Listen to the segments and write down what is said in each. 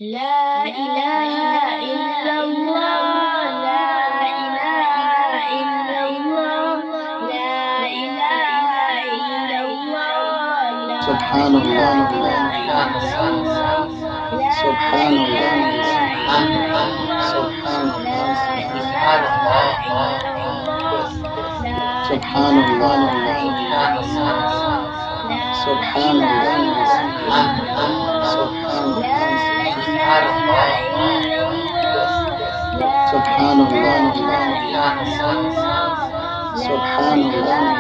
لا إله إلا الله لا إله إلا الله لا إله إلا الله سبحان الله سبحان الله سبحان الله سبحان الله سبحان الله سبحان الله سبحان الله سبحان الله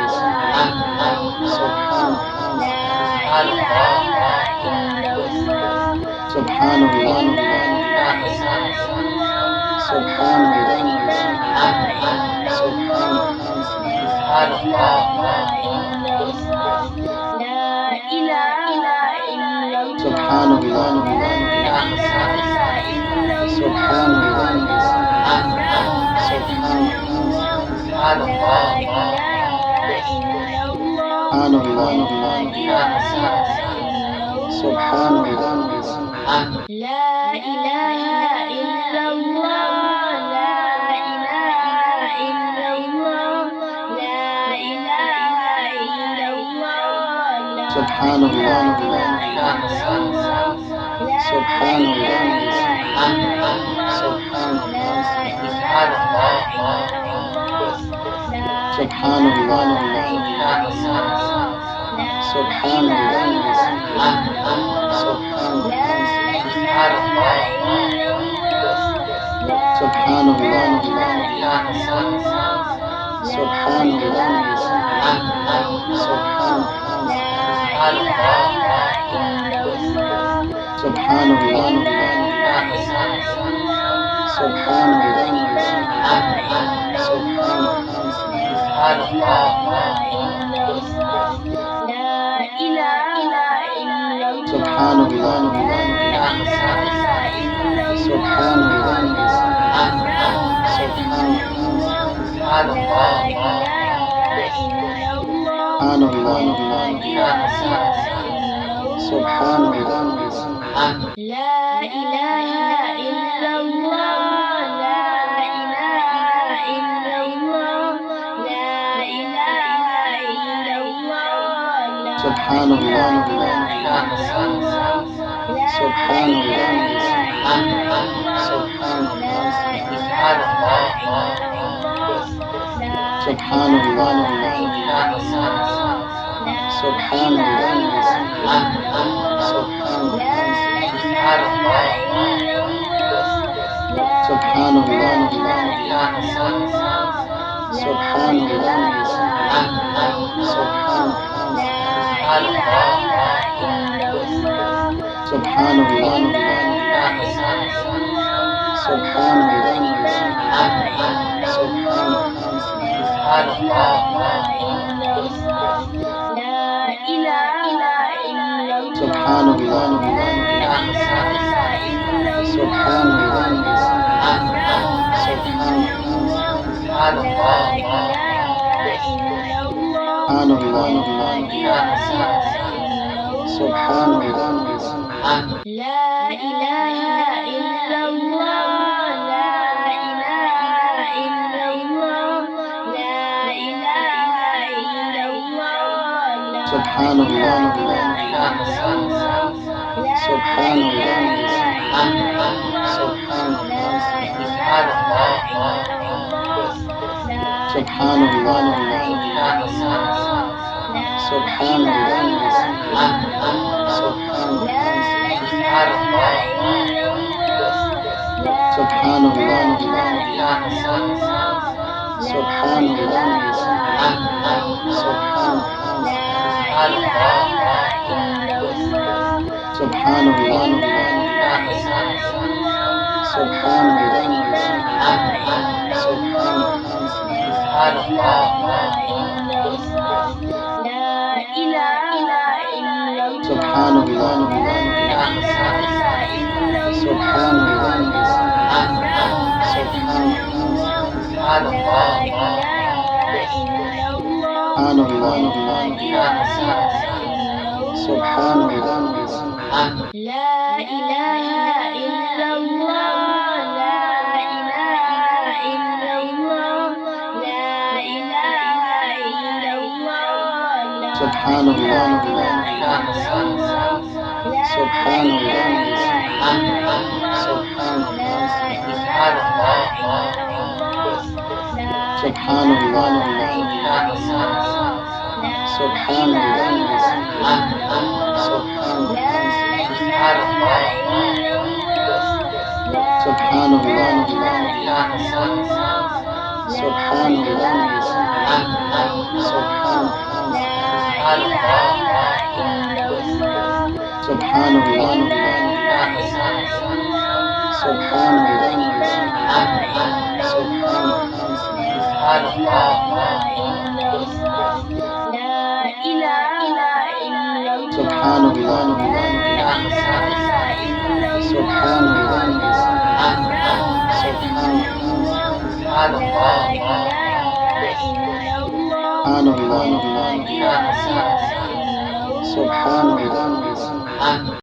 سبحان سبحان الله سبحان الله سبحان سبحان الله سبحان الله سبحان الله سبحان الله لا إله إلا الله لا إله إلا الله لا إله إلا الله سبحان الله سبحان الله سبحان سبحان الله سبحان الله سبحان الله سبحان الله سبحان الله سبحان الله سبحان الله سبحان الله سبحان الله سبحان الله لا إله إلا الله لا إله إلا الله لا إله إلا الله سبحان الله سبحان الله سبحان سبحان الله سبحان الله سبحان الله سبحان الله سبحان الله سبحان الله سبحان الله سبحان الله سبحان الله سبحان الله لا إله إلا الله لا إله إلا الله لا إله إلا الله سبحان الله سبحان الله سبحان سبحان الله سبحان الله سبحان الله سبحان الله سبحان الله سبحان الله سبحان الله سبحان الله سبحان الله سبحان الله لا إله إلا سبحان الله سبحان الله سبحان الله سبحان الله سبحان الله سبحان الله سبحان الله سبحان الله سبحان الله سبحان الله سبحان الله سبحان الله سبحان الله